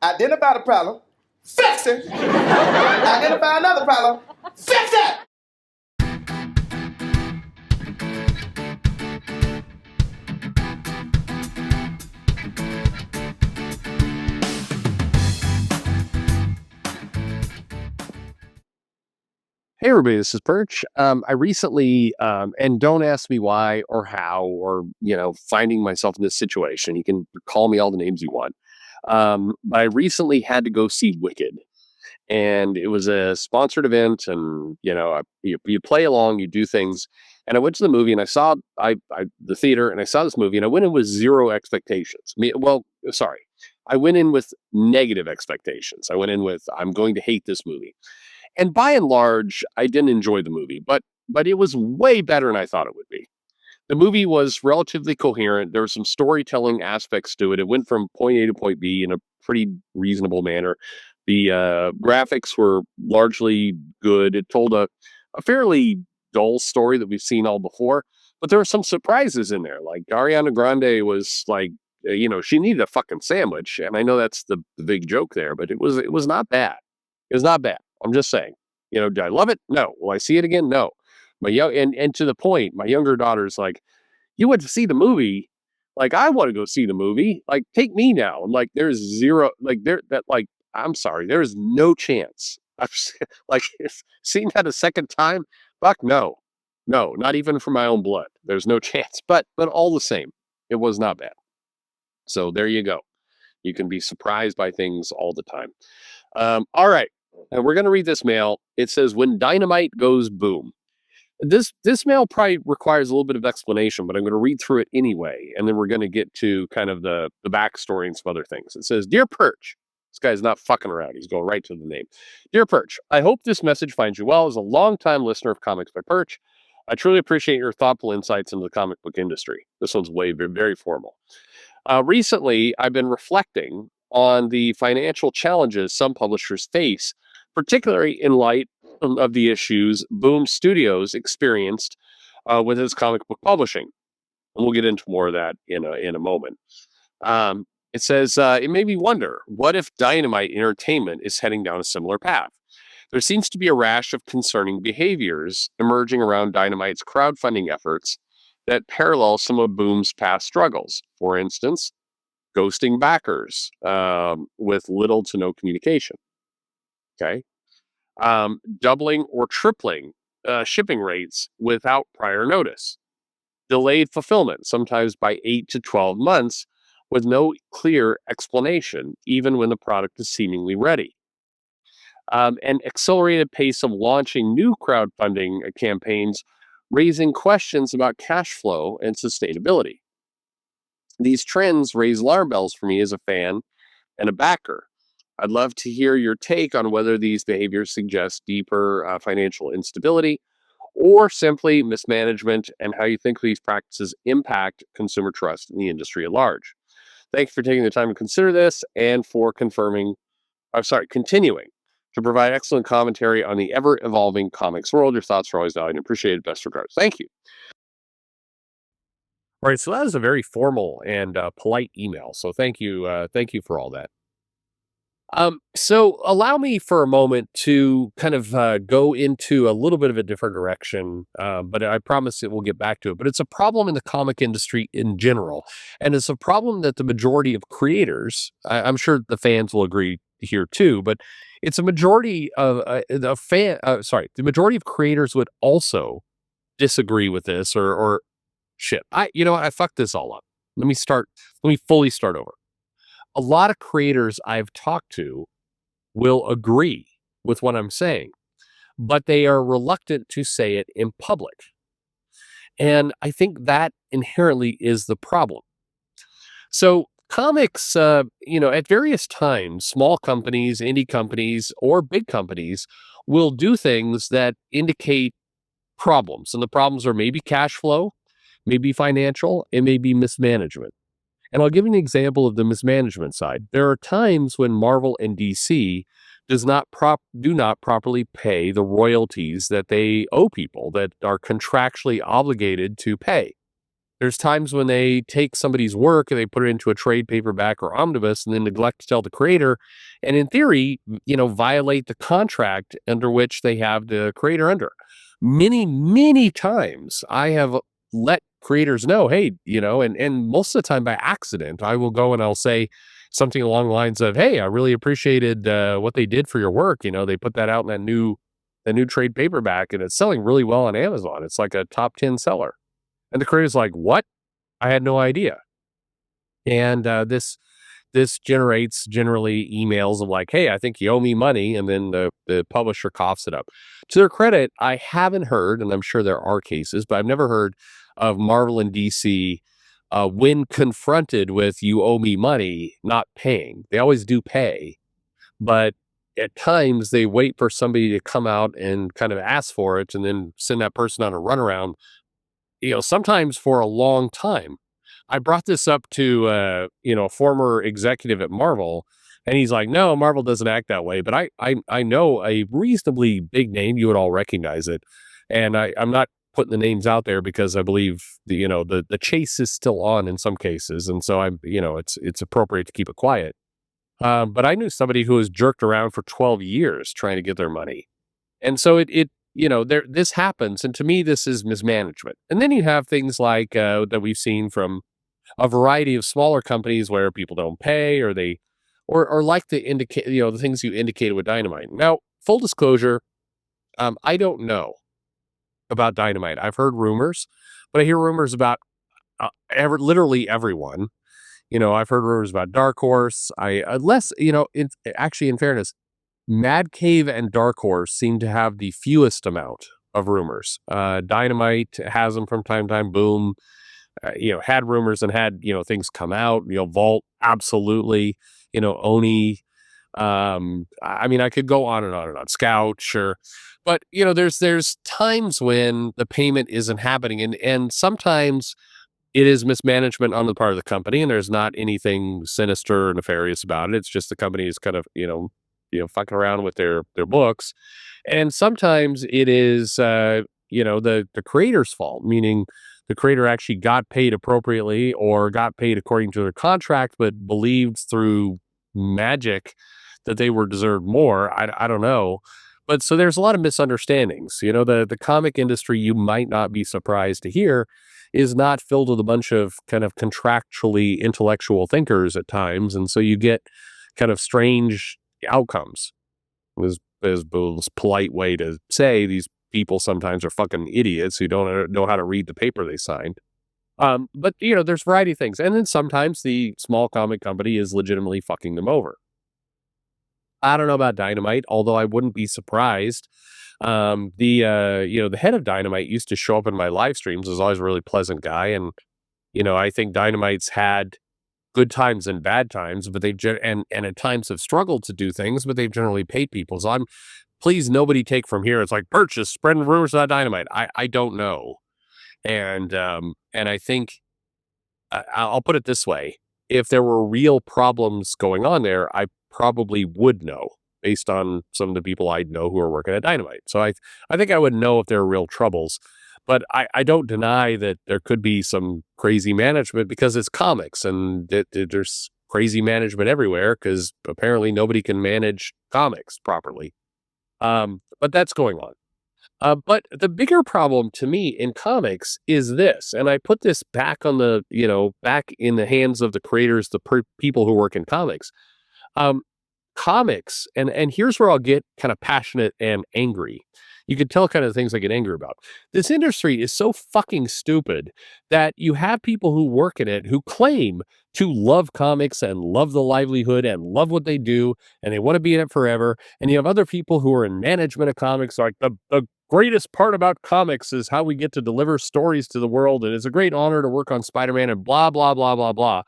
Identify the problem. Fix it. Identify another problem. Fix it. Hey everybody, this is Perch. I recently, and don't ask me why or how or, finding myself in this situation. You can call me all the names you want. But I recently had to go see Wicked, and it was a sponsored event, and, you play along, you do things. And I went to the movie and I saw the theater and I saw this movie and I went in with zero expectations. I went in with negative expectations. I went in with, I'm going to hate this movie. And by and large, I didn't enjoy the movie, but it was way better than I thought it would be. The movie was relatively coherent. There were some storytelling aspects to it. It went from point A to point B in a pretty reasonable manner. The graphics were largely good. It told a fairly dull story that we've seen all before, but there were some surprises in there. Like Ariana Grande was like, she needed a fucking sandwich, and I know that's the big joke there, but it was not bad. It was not bad. I'm just saying, do I love it? No. Will I see it again? No. And to the point, my younger daughter's like, you went to see the movie. Like, I want to go see the movie. Like, take me now. I'm like, there's zero, I'm sorry, there is no chance. Like, seeing that a second time, fuck no. No, not even for my own blood. There's no chance. But all the same, it was not bad. So there you go. You can be surprised by things all the time. All right. And we're going to read this mail. It says, when dynamite goes boom. This mail probably requires a little bit of explanation, but I'm going to read through it anyway. And then we're going to get to kind of the backstory and some other things. It says, Dear Perch, this guy's not fucking around. He's going right to the name. Dear Perch, I hope this message finds you well. As a longtime listener of Comics by Perch, I truly appreciate your thoughtful insights into the comic book industry. This one's very, very formal. Recently, I've been reflecting on the financial challenges some publishers face, particularly in light of the issues Boom Studios experienced with its comic book publishing. And we'll get into more of that in a moment. It says, it made me wonder, what if Dynamite Entertainment is heading down a similar path? There seems to be a rash of concerning behaviors emerging around Dynamite's crowdfunding efforts that parallel some of Boom's past struggles. For instance, ghosting backers with little to no communication. Okay. Doubling or tripling shipping rates without prior notice. Delayed fulfillment, sometimes by 8 to 12 months, with no clear explanation, even when the product is seemingly ready. An accelerated pace of launching new crowdfunding campaigns, raising questions about cash flow and sustainability. These trends raise alarm bells for me as a fan and a backer. I'd love to hear your take on whether these behaviors suggest deeper financial instability or simply mismanagement, and how you think these practices impact consumer trust in the industry at large. Thanks for taking the time to consider this and for continuing to provide excellent commentary on the ever-evolving comics world. Your thoughts are always valued and appreciated. Best regards. Thank you. All right, so that is a very formal and polite email. So thank you for all that. So allow me for a moment to kind of go into a little bit of a different direction, but I promise we'll get back to it. But it's a problem in the comic industry in general, and it's a problem that the majority of creators, I'm sure the fans will agree here too, but it's a majority of the majority of creators would also disagree with this or shit. I fucked this all up. Let me fully start over. A lot of creators I've talked to will agree with what I'm saying, but they are reluctant to say it in public. And I think that inherently is the problem. So comics, at various times, small companies, indie companies, or big companies will do things that indicate problems. And the problems are maybe cash flow, maybe financial, it may be mismanagement. And I'll give you an example of the mismanagement side. There are times when Marvel and DC do not properly pay the royalties that they owe people that are contractually obligated to pay. There's times when they take somebody's work and they put it into a trade paperback or omnibus and then neglect to tell the creator, and in theory, violate the contract under which they have the creator under. Many, many times I have let creators know, hey, and most of the time by accident, I will go and I'll say something along the lines of, hey, I really appreciated what they did for your work. They put that out in that new trade paperback and it's selling really well on Amazon. It's like a top 10 seller. And the creator's like, what? I had no idea. And this generates generally emails of like, hey, I think you owe me money. And then the publisher coughs it up. To their credit, I haven't heard, and I'm sure there are cases, but I've never heard of Marvel and DC when confronted with you owe me money, not paying. They always do pay, but at times they wait for somebody to come out and kind of ask for it and then send that person on a runaround, sometimes for a long time. I brought this up to, a former executive at Marvel, and he's like, no, Marvel doesn't act that way. But I know a reasonably big name. You would all recognize it. And I'm not putting the names out there because I believe the chase is still on in some cases. And so it's appropriate to keep it quiet. But I knew somebody who was jerked around for 12 years trying to get their money. And so this happens. And to me, this is mismanagement. And then you have things like that we've seen from a variety of smaller companies where people don't pay or they, or like the indicate, the things you indicated with Dynamite. Now, full disclosure, I don't know about Dynamite. I've heard rumors, but I hear rumors about literally everyone. I've heard rumors about Dark Horse. Actually, in fairness, Mad Cave and Dark Horse seem to have the fewest amount of rumors. Dynamite has them from time to time. Boom, had rumors and had things come out. Vault, absolutely. Oni. I could go on and on and on. Scout, sure, but there's times when the payment isn't happening, and sometimes it is mismanagement on the part of the company, and there's not anything sinister or nefarious about it. It's just the company is kind of fucking around with their books, and sometimes it is the creator's fault, meaning the creator actually got paid appropriately or got paid according to their contract, but believed through magic that they were deserved more. I don't know. But so there's a lot of misunderstandings. The comic industry, you might not be surprised to hear, is not filled with a bunch of kind of contractually intellectual thinkers at times. And so you get kind of strange outcomes. Is Bill's polite way to say these people sometimes are fucking idiots who don't know how to read the paper they signed. But there's a variety of things. And then sometimes the small comic company is legitimately fucking them over. I don't know about Dynamite, although I wouldn't be surprised. The head of Dynamite used to show up in my live streams. Was always a really pleasant guy. And, I think Dynamite's had good times and bad times, but and at times have struggled to do things, but they've generally paid people. So please nobody take from here. It's like Perch is spreading rumors about Dynamite. I don't know. And I think I'll put it this way. If there were real problems going on there, I probably would know based on some of the people I know who are working at Dynamite. So I think I would know if there are real troubles. But I don't deny that there could be some crazy management because it's comics and there's crazy management everywhere because apparently nobody can manage comics properly. But that's going on. But the bigger problem to me in comics is this, and I put this back on back in the hands of the creators, the people who work in comics. Comics, and here's where I'll get kind of passionate and angry. You can tell kind of the things I get angry about. This industry is so fucking stupid that you have people who work in it who claim to love comics and love the livelihood and love what they do, and they want to be in it forever. And you have other people who are in management of comics, like the greatest part about comics is how we get to deliver stories to the world, and it's a great honor to work on Spider-Man and blah, blah, blah, blah, blah.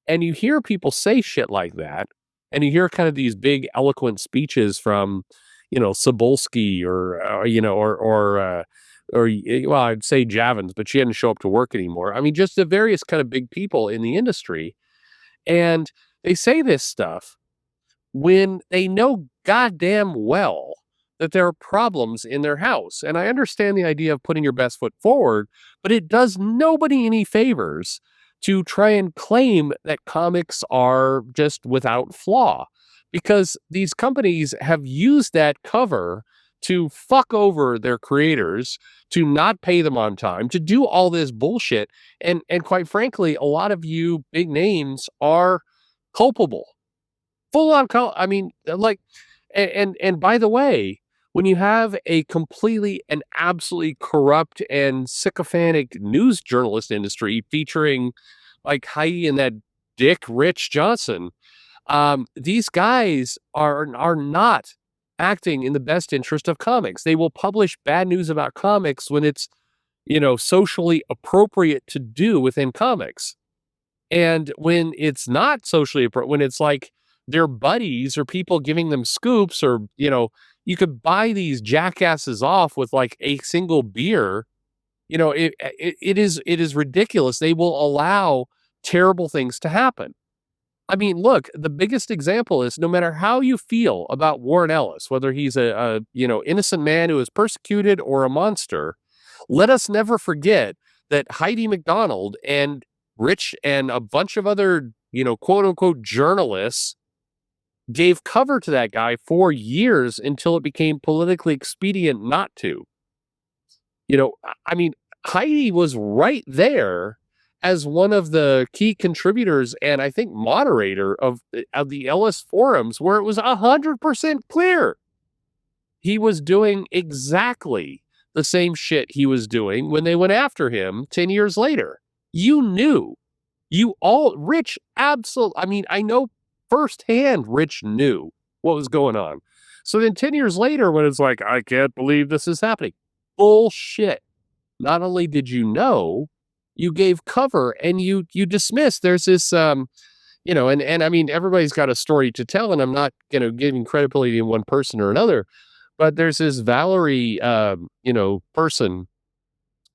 And you hear people say shit like that, and you hear kind of these big eloquent speeches from Cebulski well, I'd say Javins, but she hadn't show up to work anymore. I mean, just the various kind of big people in the industry. And they say this stuff when they know goddamn well that there are problems in their house. And I understand the idea of putting your best foot forward, but it does nobody any favors to try and claim that comics are just without flaw, because these companies have used that cover to fuck over their creators, to not pay them on time, to do all this bullshit. And quite frankly, a lot of you big names are culpable. Full on I mean, like, and by the way, when you have a completely and absolutely corrupt and sycophantic news journalist industry featuring like Heidi and that dick Rich Johnson, these guys are not acting in the best interest of comics. They will publish bad news about comics when it's, socially appropriate to do within comics. And when it's not socially appropriate, when it's like their buddies or people giving them scoops, or, you could buy these jackasses off with like a single beer, it is ridiculous. They will allow terrible things to happen. I mean, look, the biggest example is no matter how you feel about Warren Ellis, whether he's a innocent man who is persecuted or a monster, let us never forget that Heidi McDonald and Rich and a bunch of other, quote unquote journalists gave cover to that guy for years until it became politically expedient not to. I mean, Heidi was right there as one of the key contributors and I think moderator of the Ellis forums, where it was 100% clear he was doing exactly the same shit he was doing when they went after him 10 years later. You knew. Rich, absolutely. I mean, I know firsthand Rich knew what was going on. So then 10 years later, when it's like, I can't believe this is happening. Bullshit. Not only did you know, you gave cover and you dismissed. There's this, and I mean, everybody's got a story to tell, and I'm not, giving credibility to one person or another, but there's this Valerie, person,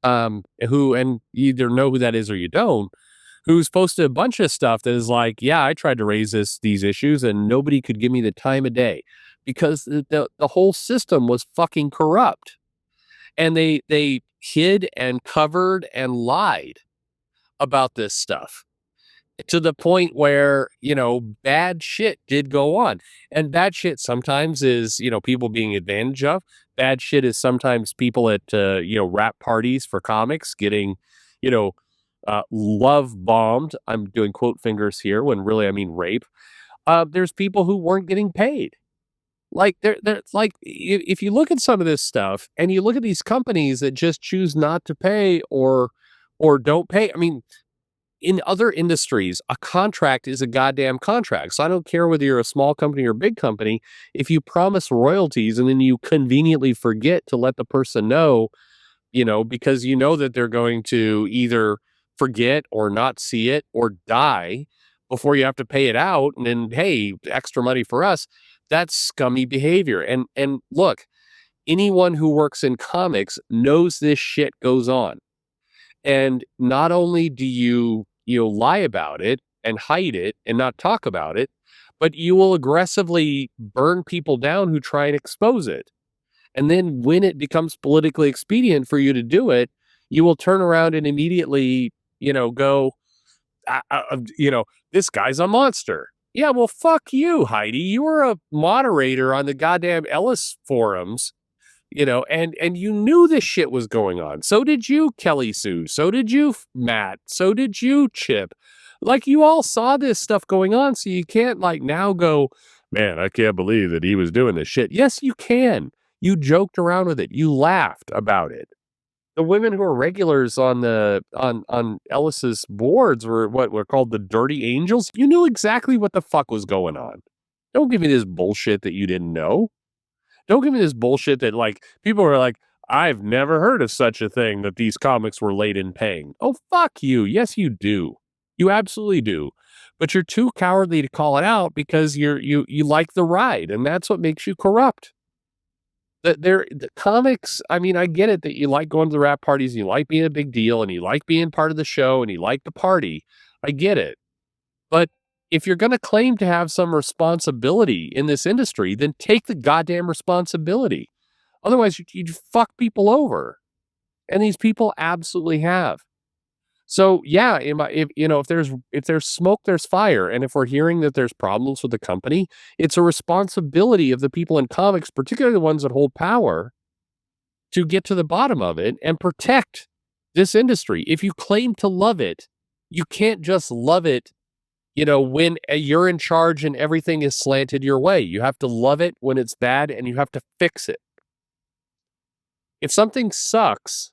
who, and you either know who that is or you don't, who's posted a bunch of stuff that is like, yeah, I tried to raise these issues and nobody could give me the time of day because the whole system was fucking corrupt. And they hid and covered and lied about this stuff to the point where, bad shit did go on. And bad shit sometimes is, people being advantage of. Bad shit is sometimes people at, rap parties for comics getting, love bombed. I'm doing quote fingers here when really I mean rape. There's people who weren't getting paid. Like they're like, if you look at some of this stuff and you look at these companies that just choose not to pay or don't pay. I mean, in other industries, a contract is a goddamn contract. So I don't care whether you're a small company or a big company. If you promise royalties and then you conveniently forget to let the person know, because you know that they're going to either forget or not see it or die before you have to pay it out, and then, hey, extra money for us. That's scummy behavior. And look, anyone who works in comics knows this shit goes on. And not only do you lie about it and hide it and not talk about it, but you will aggressively burn people down who try and expose it. And then when it becomes politically expedient for you to do it, you will turn around and immediately, go, this guy's a monster. Yeah, well, fuck you, Heidi. You were a moderator on the goddamn Ellis forums, and you knew this shit was going on. So did you, Kelly Sue. So did you, Matt. So did you, Chip. Like, you all saw this stuff going on, so you can't, like, now go, man, I can't believe that he was doing this shit. Yes, you can. You joked around with it. You laughed about it. The women who are regulars on on Ellis's boards were called the Dirty Angels. You knew exactly what the fuck was going on. Don't give me this bullshit that you didn't know. Don't give me this bullshit that, like, people are like, I've never heard of such a thing that these comics were late in paying. Oh, fuck you. Yes, you do. You absolutely do. But you're too cowardly to call it out because you like the ride, and that's what makes you corrupt. The comics, I mean, I get it that you like going to the rap parties, and you like being a big deal, and you like being part of the show, and you like the party. I get it. But if you're going to claim to have some responsibility in this industry, then take the goddamn responsibility. Otherwise, you'd fuck people over. And these people absolutely have. So yeah, if there's smoke, there's fire. And if we're hearing that there's problems with the company, it's a responsibility of the people in comics, particularly the ones that hold power, to get to the bottom of it and protect this industry. If you claim to love it, you can't just love it, when you're in charge and everything is slanted your way. You have to love it when it's bad, and you have to fix it. If something sucks,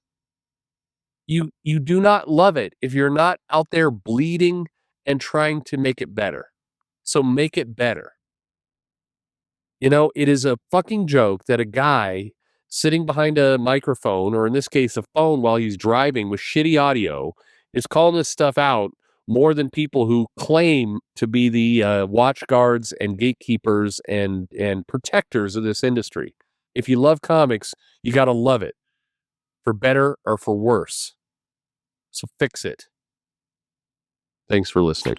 you do not love it if you're not out there bleeding and trying to make it better. So make it better. It is a fucking joke that a guy sitting behind a microphone, or in this case, a phone while he's driving with shitty audio, is calling this stuff out more than people who claim to be the watchguards and gatekeepers and protectors of this industry. If you love comics, you got to love it, for better or for worse. So fix it. Thanks for listening.